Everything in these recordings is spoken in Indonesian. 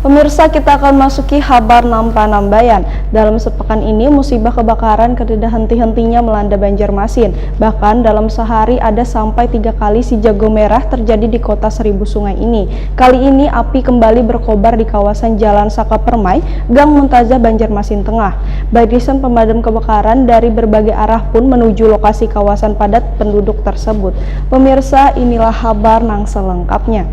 Pemirsa, kita akan masuki kabar Nampa-Nambayan. Dalam sepekan ini, musibah kebakaran tidak henti-hentinya melanda Banjarmasin. Bahkan dalam sehari ada sampai 3 kali si jago merah terjadi di kota Seribu Sungai ini. Kali ini api kembali berkobar di kawasan Jalan Saka Permai, Gang Muntazah, Banjarmasin Tengah. Barisan pemadam kebakaran dari berbagai arah pun menuju lokasi kawasan padat penduduk tersebut. Pemirsa, inilah kabar nang selengkapnya.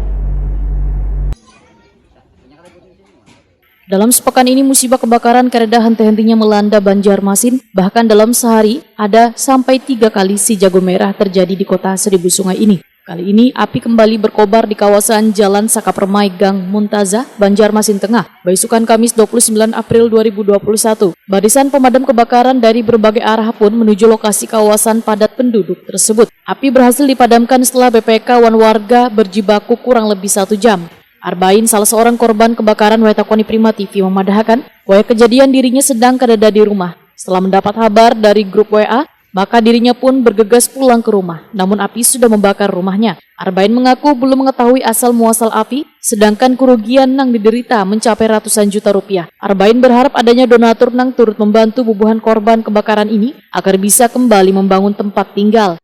Dalam sepekan ini musibah kebakaran kereda henti-hentinya melanda Banjarmasin, bahkan dalam sehari ada sampai 3 kali si jago merah terjadi di kota Seribu Sungai ini. Kali ini api kembali berkobar di kawasan Jalan Saka Permai, Gang Muntazah, Banjarmasin Tengah, beisukan Kamis 29 April 2021. Barisan pemadam kebakaran dari berbagai arah pun menuju lokasi kawasan padat penduduk tersebut. Api berhasil dipadamkan setelah BPK warga berjibaku kurang lebih 1 jam. Arbain, salah seorang korban kebakaran Wetakoni Prima TV, memadahkan bahwa kejadian dirinya sedang kadada di rumah. Setelah mendapat kabar dari grup WA, maka dirinya pun bergegas pulang ke rumah. Namun api sudah membakar rumahnya. Arbain mengaku belum mengetahui asal muasal api, sedangkan kerugian nang diderita mencapai ratusan juta rupiah. Arbain berharap adanya donatur nang turut membantu bubuhan korban kebakaran ini agar bisa kembali membangun tempat tinggal.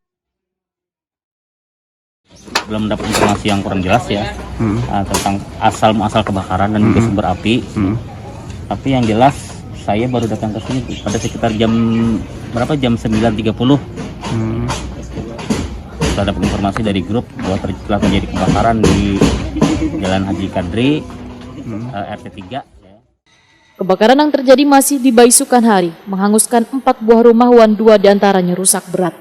Belum mendapat informasi yang kurang jelas ya tentang asal kebakaran dan juga sumber api. Tapi yang jelas saya baru datang ke sini pada sekitar jam 9.30. Setelah dapat informasi dari grup bahwa telah terjadi kebakaran di Jalan Haji Kadri, RT 3. Kebakaran yang terjadi masih di Baisukan Hari, menghanguskan 4 buah rumah dan 2 diantaranya rusak berat.